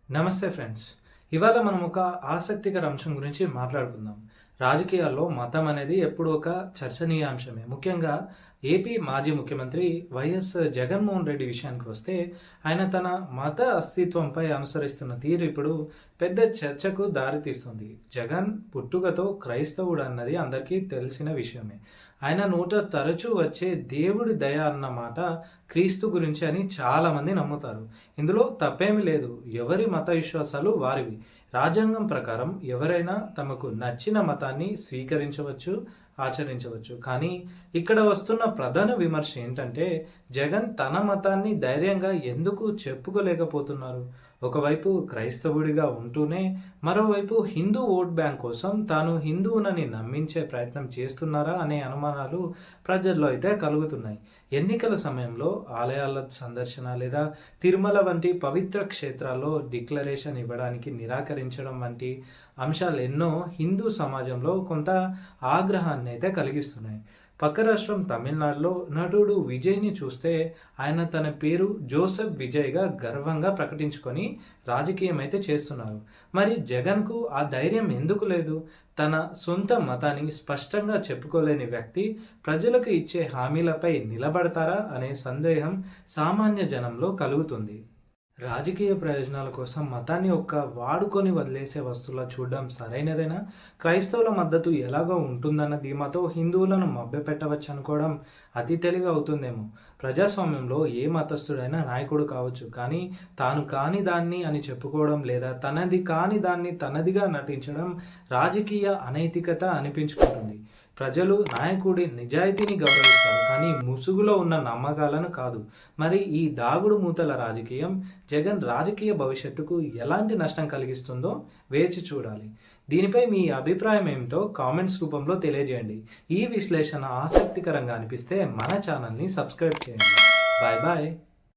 నమస్తే ఫ్రెండ్స్. ఇవాళ మనం ఒక ఆసక్తికర అంశం గురించి మాట్లాడుకుందాం. రాజకీయాల్లో మతం అనేది ఎప్పుడూ ఒక చర్చనీయాంశమే. ముఖ్యంగా ఏపీ మాజీ ముఖ్యమంత్రి వైఎస్ జగన్మోహన్ రెడ్డి విషయానికి వస్తే, ఆయన తన మత అస్తిత్వంపై అనుసరిస్తున్న తీరు ఇప్పుడు పెద్ద చర్చకు దారితీస్తుంది. జగన్ పుట్టుకతో క్రైస్తవుడు అన్నది అందరికీ తెలిసిన విషయమే. ఆయన నోట తరచూ వచ్చే దేవుడి దయ అన్న మాట క్రీస్తు గురించి అని చాలామంది నమ్ముతారు. ఇందులో తప్పేమీ లేదు. ఎవరి మత విశ్వాసాలు వారివి. రాజ్యాంగం ప్రకారం ఎవరైనా తమకు నచ్చిన మతాన్ని స్వీకరించవచ్చు, ఆచరించవచ్చు. కానీ ఇక్కడ వస్తున్న ప్రధాన విమర్శ ఏంటంటే, జగన్ తన మతాన్ని ధైర్యంగా ఎందుకు చెప్పుకోలేకపోతున్నారు? ఒకవైపు క్రైస్తవుడిగా ఉంటూనే, మరోవైపు హిందూ ఓట్ బ్యాంక్ కోసం తాను హిందువునని నమ్మించే ప్రయత్నం చేస్తున్నారా అనే అనుమానాలు ప్రజల్లో అయితే కలుగుతున్నాయి. ఎన్నికల సమయంలో ఆలయాల సందర్శన లేదా తిరుమల వంటి పవిత్ర క్షేత్రాల్లో డిక్లరేషన్ ఇవ్వడానికి నిరాకరించడం వంటి అంశాలు ఎన్నో హిందూ సమాజంలో కొంత ఆగ్రహాన్ని అయితే కలిగిస్తున్నాయి. పక్క రాష్ట్రం తమిళనాడులో నటుడు విజయ్ని చూస్తే, ఆయన తన పేరు జోసెఫ్ విజయ్గా గర్వంగా ప్రకటించుకొని రాజకీయం అయితే చేస్తున్నారు. మరి జగన్కు ఆ ధైర్యం ఎందుకు లేదు? తన సొంత మతాన్ని స్పష్టంగా చెప్పుకోలేని వ్యక్తి ప్రజలకు ఇచ్చే హామీలపై నిలబడతారా అనే సందేహం సామాన్య జనంలో కలుగుతుంది. రాజకీయ ప్రయోజనాల కోసం మతాన్ని వాడుకొని వదిలేసే వస్తువులా చూడడం సరైనదేనా? క్రైస్తవుల మద్దతు ఎలాగో ఉంటుందన్న ధీమాతో హిందువులను మభ్యపెట్టవచ్చు అనుకోవడం అతి తెలివి అవుతుందేమో. ప్రజాస్వామ్యంలో ఏ మతస్థుడైనా నాయకుడు కావచ్చు. కానీ తాను కాని దాన్ని అని చెప్పుకోవడం లేదా తనది కాని దాన్ని తనదిగా నటించడం రాజకీయ అనైతికత అనిపించుకుంటుంది. ప్రజలు నాయకుడి నిజాయితీని గౌరవిస్తారు, కానీ ముసుగులో ఉన్న నమ్మకాలను కాదు. మరి ఈ దాగుడు మూతల రాజకీయం జగన్ రాజకీయ భవిష్యత్తుకు ఎలాంటి నష్టం కలిగిస్తుందో వేచి చూడాలి. దీనిపై మీ అభిప్రాయం ఏమిటో కామెంట్స్ రూపంలో తెలియజేయండి. ఈ విశ్లేషణ ఆసక్తికరంగా అనిపిస్తే మన ఛానల్ని సబ్స్క్రైబ్ చేయండి. Bye bye.